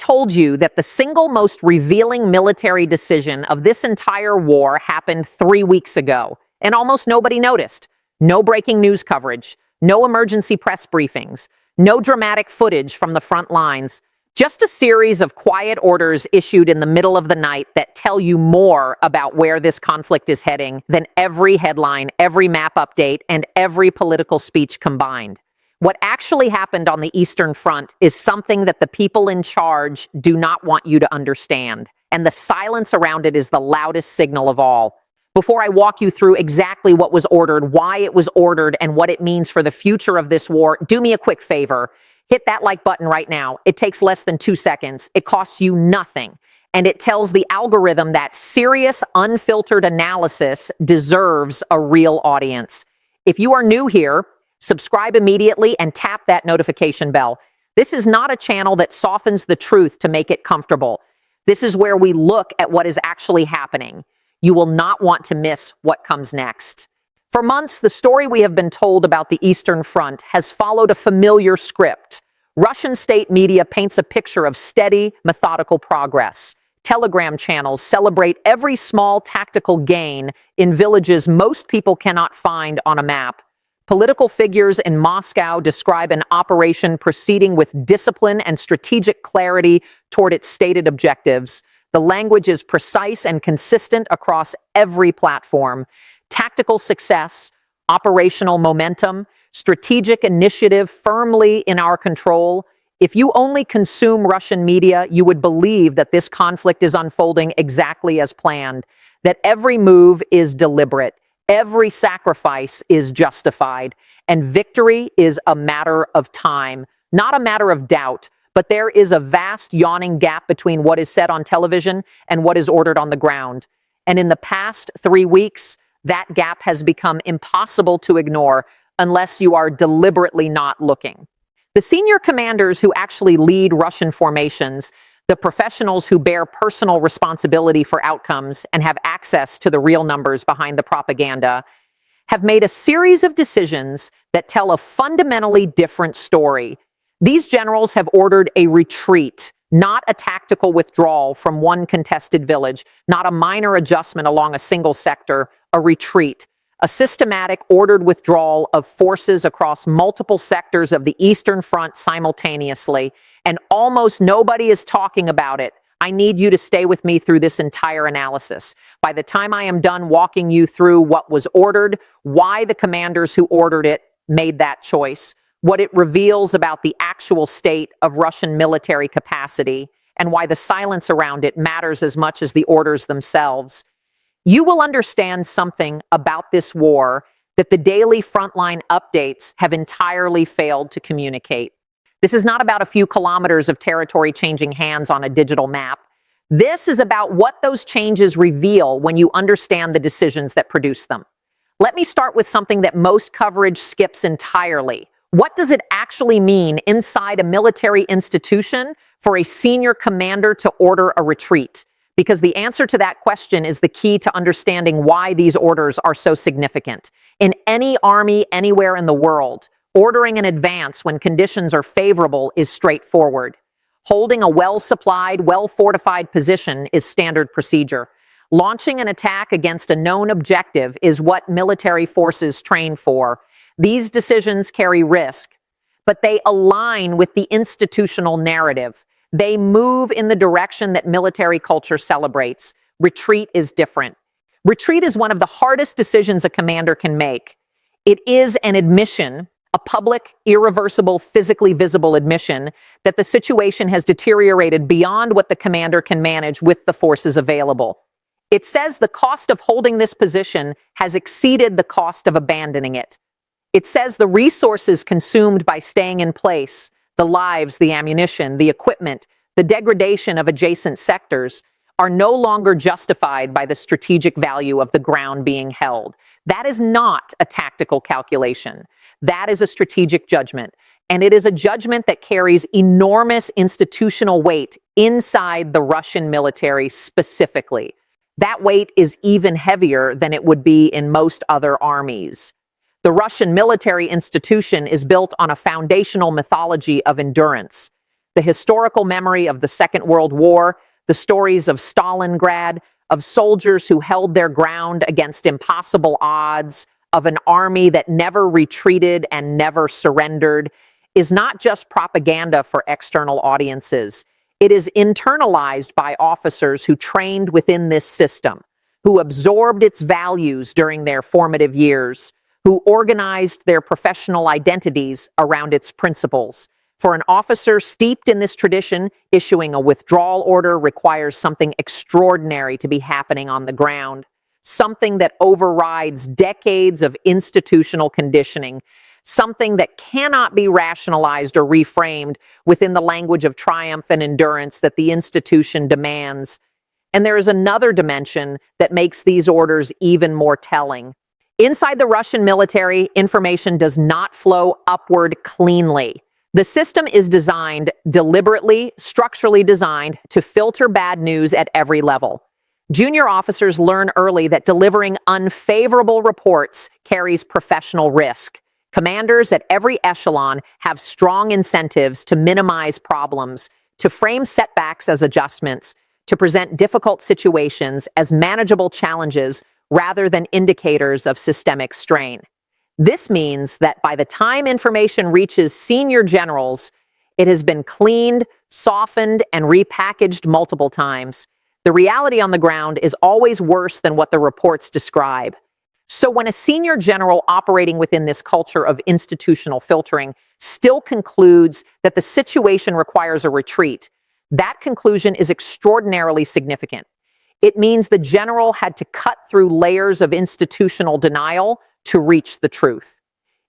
told you that the single most revealing military decision of this entire war happened 3 weeks ago, and almost nobody noticed. No breaking news coverage, no emergency press briefings, no dramatic footage from the front lines, just a series of quiet orders issued in the middle of the night that tell you more about where this conflict is heading than every headline, every map update, and every political speech combined. What actually happened on the Eastern Front is something that the people in charge do not want you to understand, and the silence around it is the loudest signal of all. Before I walk you through exactly what was ordered, why it was ordered, and what it means for the future of this war, do me a quick favor. Hit that like button right now. It takes less than 2 seconds. It costs you nothing. And it tells the algorithm that serious, unfiltered analysis deserves a real audience. If you are new here, subscribe immediately and tap that notification bell. This is not a channel that softens the truth to make it comfortable. This is where we look at what is actually happening. You will not want to miss what comes next. For months, the story we have been told about the Eastern Front has followed a familiar script. Russian state media paints a picture of steady, methodical progress. Telegram channels celebrate every small tactical gain in villages most people cannot find on a map. Political figures in Moscow describe an operation proceeding with discipline and strategic clarity toward its stated objectives. The language is precise and consistent across every platform. Tactical success, operational momentum, strategic initiative firmly in our control. If you only consume Russian media, you would believe that this conflict is unfolding exactly as planned, that every move is deliberate, every sacrifice is justified, and victory is a matter of time, not a matter of doubt. But there is a vast yawning gap between what is said on television and what is ordered on the ground. And in the past 3 weeks, that gap has become impossible to ignore unless you are deliberately not looking. The senior commanders who actually lead Russian formations, the professionals who bear personal responsibility for outcomes and have access to the real numbers behind the propaganda, have made a series of decisions that tell a fundamentally different story. These generals have ordered a retreat, not a tactical withdrawal from one contested village, not a minor adjustment along a single sector, a retreat, a systematic ordered withdrawal of forces across multiple sectors of the Eastern Front simultaneously, and almost nobody is talking about it. I need you to stay with me through this entire analysis. By the time I am done walking you through what was ordered, why the commanders who ordered it made that choice, what it reveals about the actual state of Russian military capacity, and why the silence around it matters as much as the orders themselves, you will understand something about this war that the daily frontline updates have entirely failed to communicate. This is not about a few kilometers of territory changing hands on a digital map. This is about what those changes reveal when you understand the decisions that produce them. Let me start with something that most coverage skips entirely. What does it actually mean inside a military institution for a senior commander to order a retreat? Because the answer to that question is the key to understanding why these orders are so significant. In any army anywhere in the world, ordering an advance when conditions are favorable is straightforward. Holding a well-supplied, well-fortified position is standard procedure. Launching an attack against a known objective is what military forces train for. These decisions carry risk, but they align with the institutional narrative. They move in the direction that military culture celebrates. Retreat is different. Retreat is one of the hardest decisions a commander can make. It is an admission, a public, irreversible, physically visible admission that the situation has deteriorated beyond what the commander can manage with the forces available. It says the cost of holding this position has exceeded the cost of abandoning it. It says the resources consumed by staying in place, the lives, the ammunition, the equipment, the degradation of adjacent sectors, are no longer justified by the strategic value of the ground being held. That is not a tactical calculation. That is a strategic judgment. And it is a judgment that carries enormous institutional weight inside the Russian military specifically. That weight is even heavier than it would be in most other armies. The Russian military institution is built on a foundational mythology of endurance. The historical memory of the Second World War, the stories of Stalingrad, of soldiers who held their ground against impossible odds, of an army that never retreated and never surrendered, is not just propaganda for external audiences. It is internalized by officers who trained within this system, who absorbed its values during their formative years, who organized their professional identities around its principles. For an officer steeped in this tradition, issuing a withdrawal order requires something extraordinary to be happening on the ground, something that overrides decades of institutional conditioning, something that cannot be rationalized or reframed within the language of triumph and endurance that the institution demands. And there is another dimension that makes these orders even more telling. Inside the Russian military, information does not flow upward cleanly. The system is designed deliberately, structurally designed to filter bad news at every level. Junior officers learn early that delivering unfavorable reports carries professional risk. Commanders at every echelon have strong incentives to minimize problems, to frame setbacks as adjustments, to present difficult situations as manageable challenges rather than indicators of systemic strain. This means that by the time information reaches senior generals, it has been cleaned, softened, and repackaged multiple times. The reality on the ground is always worse than what the reports describe. So when a senior general operating within this culture of institutional filtering still concludes that the situation requires a retreat, that conclusion is extraordinarily significant. It means the general had to cut through layers of institutional denial to reach the truth.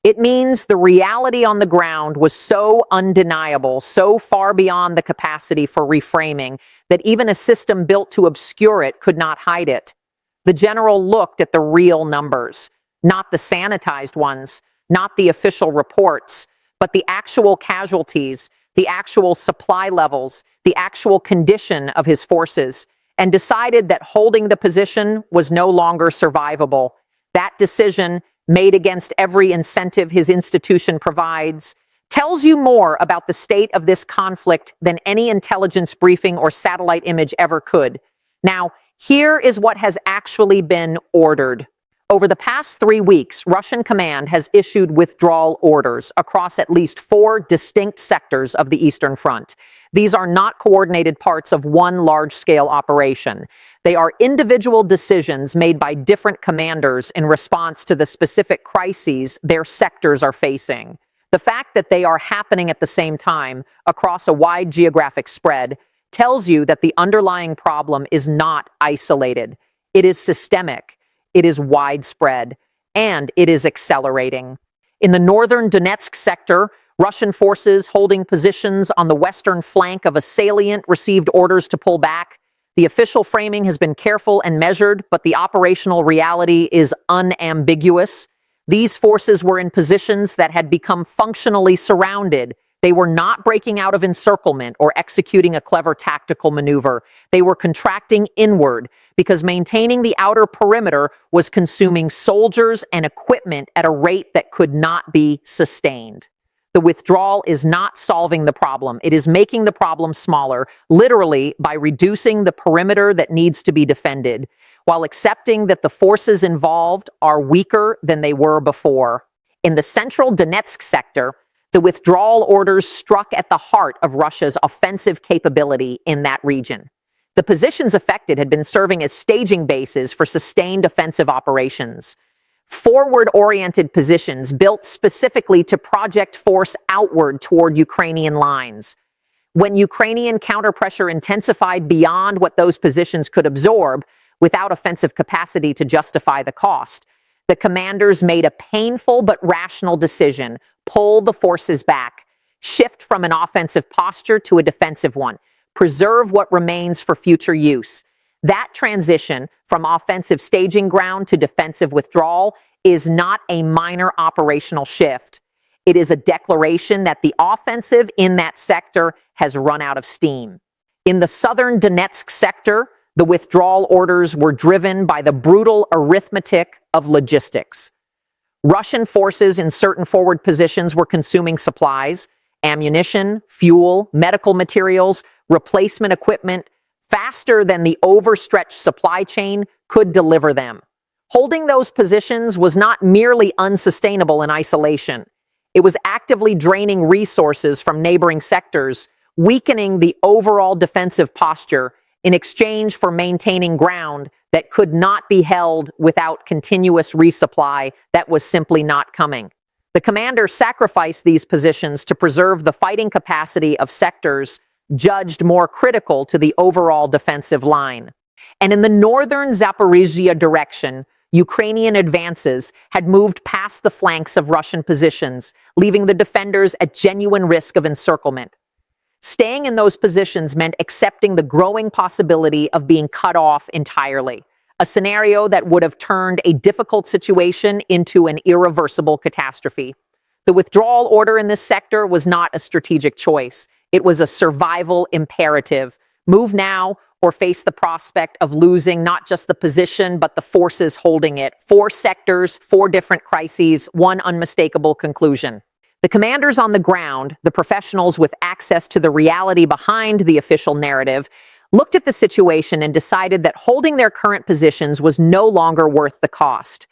It means the reality on the ground was so undeniable, so far beyond the capacity for reframing, that even a system built to obscure it could not hide it. The general looked at the real numbers, not the sanitized ones, not the official reports, but the actual casualties, the actual supply levels, the actual condition of his forces, and decided that holding the position was no longer survivable. That decision, made against every incentive his institution provides, tells you more about the state of this conflict than any intelligence briefing or satellite image ever could. Now, here is what has actually been ordered. Over the past 3 weeks, Russian command has issued withdrawal orders across at least 4 distinct sectors of the Eastern Front. These are not coordinated parts of one large-scale operation. They are individual decisions made by different commanders in response to the specific crises their sectors are facing. The fact that they are happening at the same time across a wide geographic spread tells you that the underlying problem is not isolated. It is systemic, it is widespread, and it is accelerating. In the northern Donetsk sector, Russian forces holding positions on the western flank of a salient received orders to pull back. The official framing has been careful and measured, but the operational reality is unambiguous. These forces were in positions that had become functionally surrounded. They were not breaking out of encirclement or executing a clever tactical maneuver. They were contracting inward because maintaining the outer perimeter was consuming soldiers and equipment at a rate that could not be sustained. The withdrawal is not solving the problem. It is making the problem smaller, literally by reducing the perimeter that needs to be defended, while accepting that the forces involved are weaker than they were before. In the central Donetsk sector, the withdrawal orders struck at the heart of Russia's offensive capability in that region. The positions affected had been serving as staging bases for sustained offensive operations. Forward-oriented positions built specifically to project force outward toward Ukrainian lines. When Ukrainian counterpressure intensified beyond what those positions could absorb, without offensive capacity to justify the cost, the commanders made a painful but rational decision: pull the forces back, shift from an offensive posture to a defensive one, preserve what remains for future use. That transition from offensive staging ground to defensive withdrawal is not a minor operational shift. It is a declaration that the offensive in that sector has run out of steam. In the southern Donetsk sector, the withdrawal orders were driven by the brutal arithmetic of logistics. Russian forces in certain forward positions were consuming supplies, ammunition, fuel, medical materials, replacement equipment, faster than the overstretched supply chain could deliver them. Holding those positions was not merely unsustainable in isolation. It was actively draining resources from neighboring sectors, weakening the overall defensive posture in exchange for maintaining ground that could not be held without continuous resupply that was simply not coming. The commander sacrificed these positions to preserve the fighting capacity of sectors judged more critical to the overall defensive line. And in the northern Zaporizhzhia direction, Ukrainian advances had moved past the flanks of Russian positions, leaving the defenders at genuine risk of encirclement. Staying in those positions meant accepting the growing possibility of being cut off entirely, a scenario that would have turned a difficult situation into an irreversible catastrophe. The withdrawal order in this sector was not a strategic choice. It was a survival imperative. Move now or face the prospect of losing not just the position, but the forces holding it. 4 sectors, 4 different crises, one unmistakable conclusion. The commanders on the ground, the professionals with access to the reality behind the official narrative, looked at the situation and decided that holding their current positions was no longer worth the cost.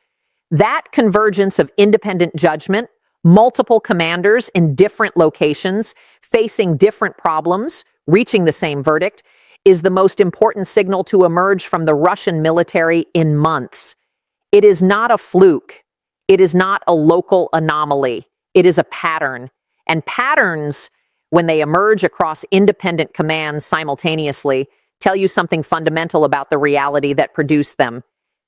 That convergence of independent judgment, multiple commanders in different locations, facing different problems, reaching the same verdict, is the most important signal to emerge from the Russian military in months. It is not a fluke. It is not a local anomaly. It is a pattern. And patterns, when they emerge across independent commands simultaneously, tell you something fundamental about the reality that produced them.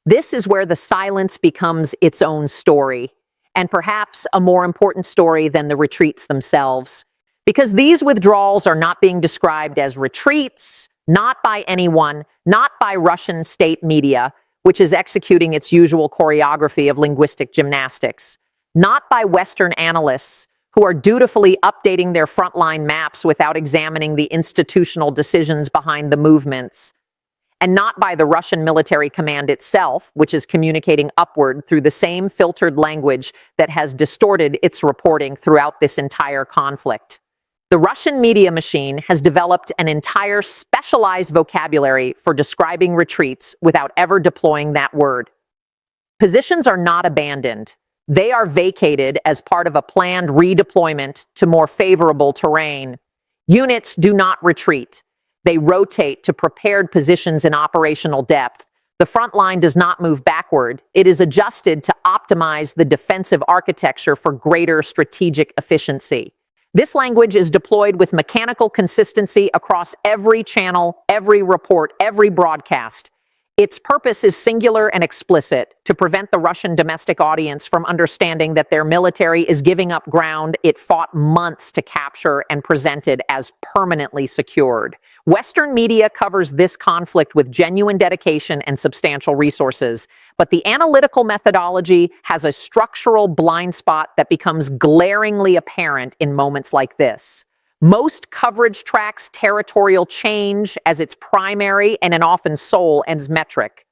This is where the silence becomes its own story, and perhaps a more important story than the retreats themselves. Because these withdrawals are not being described as retreats, not by anyone, not by Russian state media, which is executing its usual choreography of linguistic gymnastics, not by Western analysts who are dutifully updating their frontline maps without examining the institutional decisions behind the movements, and not by the Russian military command itself, which is communicating upward through the same filtered language that has distorted its reporting throughout this entire conflict. The Russian media machine has developed an entire specialized vocabulary for describing retreats without ever deploying that word. Positions are not abandoned. They are vacated as part of a planned redeployment to more favorable terrain. Units do not retreat. They rotate to prepared positions in operational depth. The front line does not move backward. It is adjusted to optimize the defensive architecture for greater strategic efficiency. This language is deployed with mechanical consistency across every channel, every report, every broadcast. Its purpose is singular and explicit: to prevent the Russian domestic audience from understanding that their military is giving up ground it fought months to capture and presented as permanently secured. Western media covers this conflict with genuine dedication and substantial resources, but the analytical methodology has a structural blind spot that becomes glaringly apparent in moments like this. Most coverage tracks territorial change as its primary and often sole ends metric.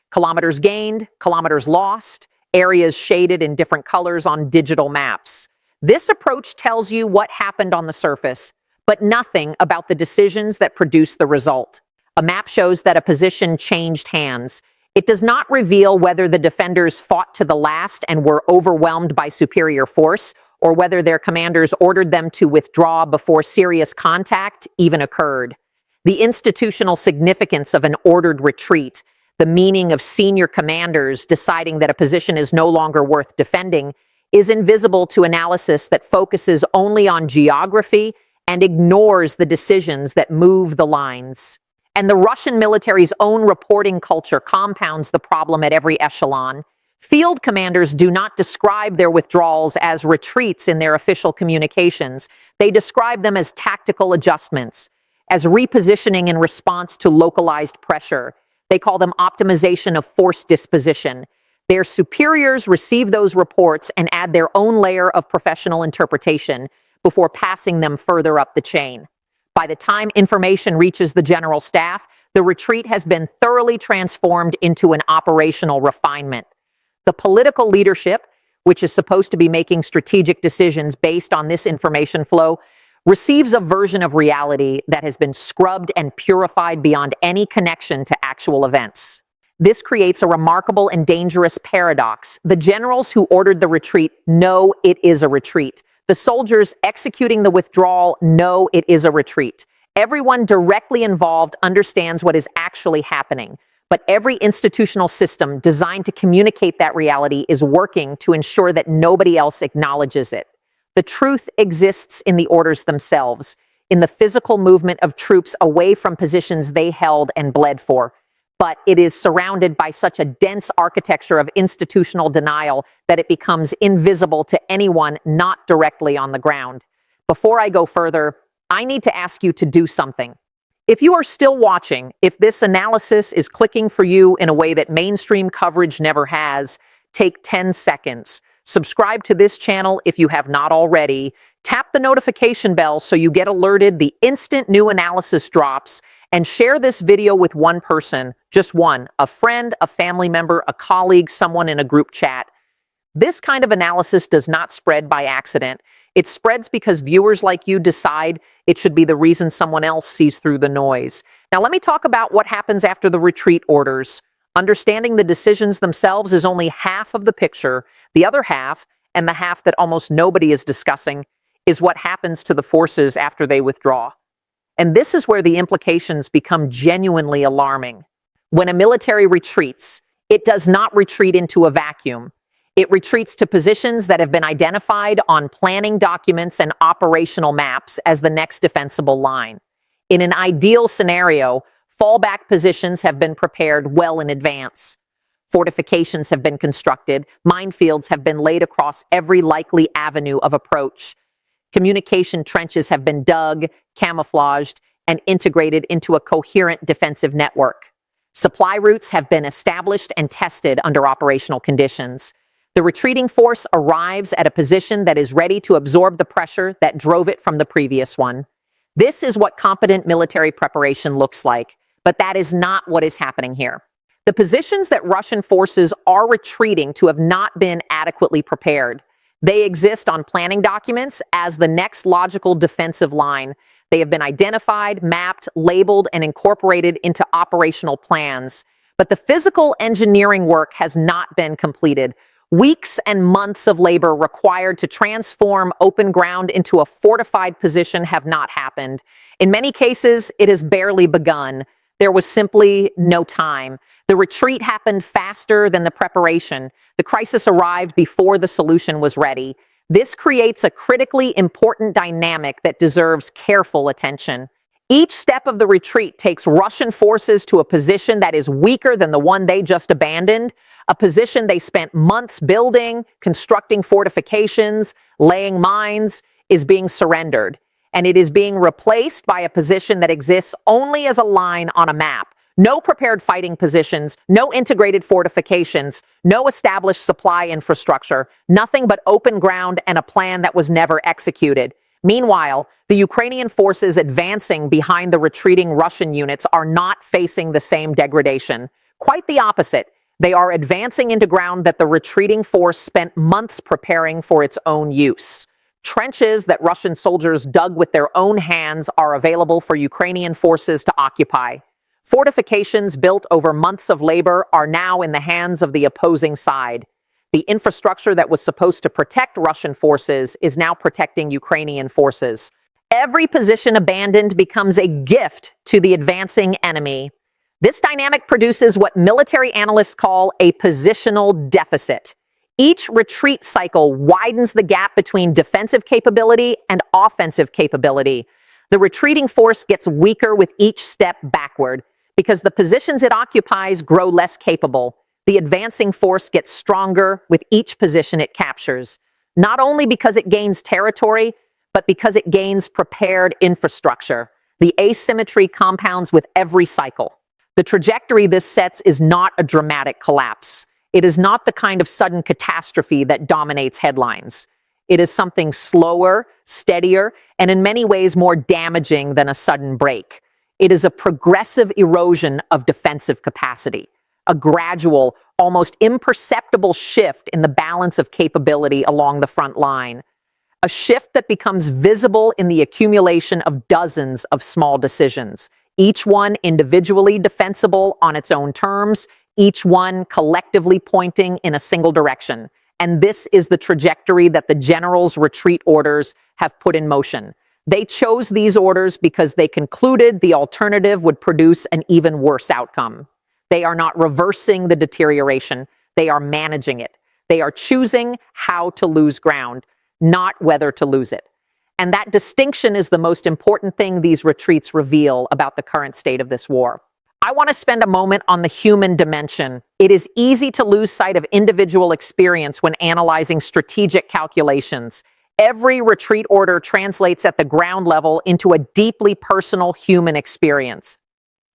Kilometers gained, kilometers lost, areas shaded in different colors on digital maps. This approach tells you what happened on the surface, but nothing about the decisions that produced the result. A map shows that a position changed hands. It does not reveal whether the defenders fought to the last and were overwhelmed by superior force, or whether their commanders ordered them to withdraw before serious contact even occurred. The institutional significance of an ordered retreat, the meaning of senior commanders deciding that a position is no longer worth defending, is invisible to analysis that focuses only on geography and ignores the decisions that move the lines. And the Russian military's own reporting culture compounds the problem at every echelon. Field commanders do not describe their withdrawals as retreats in their official communications. They describe them as tactical adjustments, as repositioning in response to localized pressure. They call them optimization of force disposition. Their superiors receive those reports and add their own layer of professional interpretation before passing them further up the chain. By the time information reaches the general staff, the retreat has been thoroughly transformed into an operational refinement. The political leadership, which is supposed to be making strategic decisions based on this information flow, receives a version of reality that has been scrubbed and purified beyond any connection to actual events. This creates a remarkable and dangerous paradox. The generals who ordered the retreat know it is a retreat. The soldiers executing the withdrawal know it is a retreat. Everyone directly involved understands what is actually happening, but every institutional system designed to communicate that reality is working to ensure that nobody else acknowledges it. The truth exists in the orders themselves, in the physical movement of troops away from positions they held and bled for. But it is surrounded by such a dense architecture of institutional denial that it becomes invisible to anyone not directly on the ground. Before I go further, I need to ask you to do something. If you are still watching, if this analysis is clicking for you in a way that mainstream coverage never has, take 10 seconds. Subscribe to this channel if you have not already. Tap the notification bell so you get alerted the instant new analysis drops, and share this video with one person, just one, a friend, a family member, a colleague, someone in a group chat. This kind of analysis does not spread by accident. It spreads because viewers like you decide it should be the reason someone else sees through the noise. Now let me talk about what happens after the retreat orders. Understanding the decisions themselves is only half of the picture. The other half, and the half that almost nobody is discussing, is what happens to the forces after they withdraw. And this is where the implications become genuinely alarming. When a military retreats, it does not retreat into a vacuum. It retreats to positions that have been identified on planning documents and operational maps as the next defensible line. In an ideal scenario, fallback positions have been prepared well in advance. Fortifications have been constructed, minefields have been laid across every likely avenue of approach. Communication trenches have been dug, camouflaged, and integrated into a coherent defensive network. Supply routes have been established and tested under operational conditions. The retreating force arrives at a position that is ready to absorb the pressure that drove it from the previous one. This is what competent military preparation looks like, but that is not what is happening here. The positions that Russian forces are retreating to have not been adequately prepared. They exist on planning documents as the next logical defensive line. They have been identified, mapped, labeled, and incorporated into operational plans. But the physical engineering work has not been completed. Weeks and months of labor required to transform open ground into a fortified position have not happened. In many cases, it has barely begun. There was simply no time. The retreat happened faster than the preparation. The crisis arrived before the solution was ready. This creates a critically important dynamic that deserves careful attention. Each step of the retreat takes Russian forces to a position that is weaker than the one they just abandoned, a position they spent months building, constructing fortifications, laying mines, is being surrendered. And it is being replaced by a position that exists only as a line on a map. No prepared fighting positions, no integrated fortifications, no established supply infrastructure, nothing but open ground and a plan that was never executed. Meanwhile, the Ukrainian forces advancing behind the retreating Russian units are not facing the same degradation. Quite the opposite. They are advancing into ground that the retreating force spent months preparing for its own use. Trenches that Russian soldiers dug with their own hands are available for Ukrainian forces to occupy. Fortifications built over months of labor are now in the hands of the opposing side. The infrastructure that was supposed to protect Russian forces is now protecting Ukrainian forces. Every position abandoned becomes a gift to the advancing enemy. This dynamic produces what military analysts call a positional deficit. Each retreat cycle widens the gap between defensive capability and offensive capability. The retreating force gets weaker with each step backward. Because the positions it occupies grow less capable, the advancing force gets stronger with each position it captures, not only because it gains territory, but because it gains prepared infrastructure. The asymmetry compounds with every cycle. The trajectory this sets is not a dramatic collapse. It is not the kind of sudden catastrophe that dominates headlines. It is something slower, steadier, and in many ways more damaging than a sudden break. It is a progressive erosion of defensive capacity, a gradual, almost imperceptible shift in the balance of capability along the front line. A shift that becomes visible in the accumulation of dozens of small decisions, each one individually defensible on its own terms, each one collectively pointing in a single direction. And this is the trajectory that the general's retreat orders have put in motion. They chose these orders because they concluded the alternative would produce an even worse outcome. They are not reversing the deterioration, they are managing it. They are choosing how to lose ground, not whether to lose it. And that distinction is the most important thing these retreats reveal about the current state of this war. I want to spend a moment on the human dimension. It is easy to lose sight of individual experience when analyzing strategic calculations. Every retreat order translates at the ground level into a deeply personal human experience.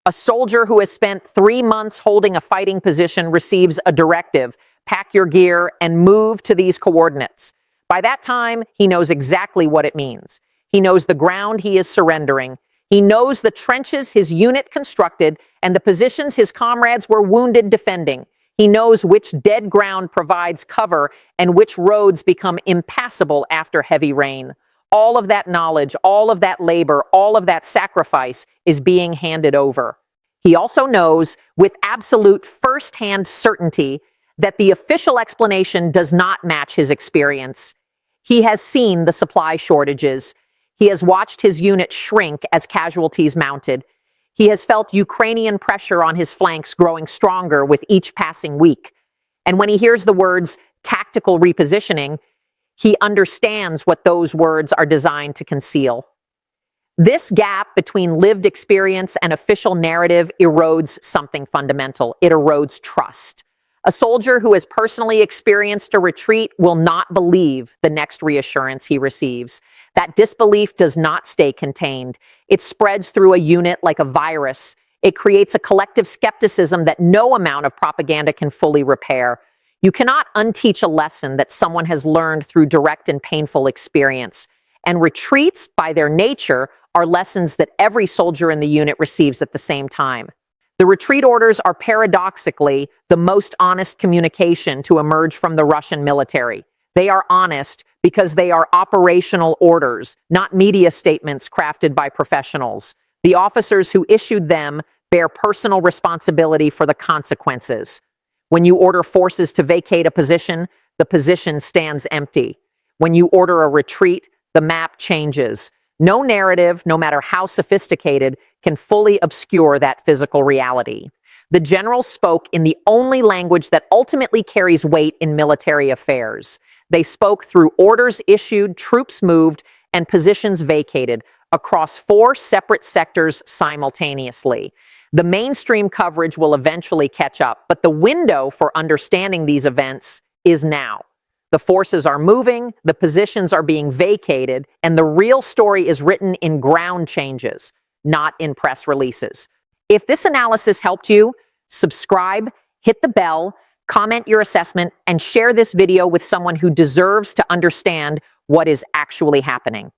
A soldier who has spent 3 months holding a fighting position receives a directive: pack your gear and move to these coordinates. By that time, he knows exactly what it means. He knows the ground he is surrendering. He knows the trenches his unit constructed and the positions his comrades were wounded defending. He knows which dead ground provides cover and which roads become impassable after heavy rain. All of that knowledge, all of that labor, all of that sacrifice is being handed over. He also knows with absolute first-hand certainty that the official explanation does not match his experience. He has seen the supply shortages. He has watched his unit shrink as casualties mounted. He has felt Ukrainian pressure on his flanks growing stronger with each passing week. And when he hears the words tactical repositioning, he understands what those words are designed to conceal. This gap between lived experience and official narrative erodes something fundamental. It erodes trust. A soldier who has personally experienced a retreat will not believe the next reassurance he receives. That disbelief does not stay contained. It spreads through a unit like a virus. It creates a collective skepticism that no amount of propaganda can fully repair. You cannot unteach a lesson that someone has learned through direct and painful experience. And retreats, by their nature, are lessons that every soldier in the unit receives at the same time. The retreat orders are paradoxically the most honest communication to emerge from the Russian military. They are honest because they are operational orders, not media statements crafted by professionals. The officers who issued them bear personal responsibility for the consequences. When you order forces to vacate a position, the position stands empty. When you order a retreat, the map changes. No narrative, no matter how sophisticated, can fully obscure that physical reality. The generals spoke in the only language that ultimately carries weight in military affairs. They spoke through orders issued, troops moved, and positions vacated across 4 separate sectors simultaneously. The mainstream coverage will eventually catch up, but the window for understanding these events is now. The forces are moving, the positions are being vacated, and the real story is written in ground changes, not in press releases. If this analysis helped you, subscribe, hit the bell, comment your assessment, and share this video with someone who deserves to understand what is actually happening.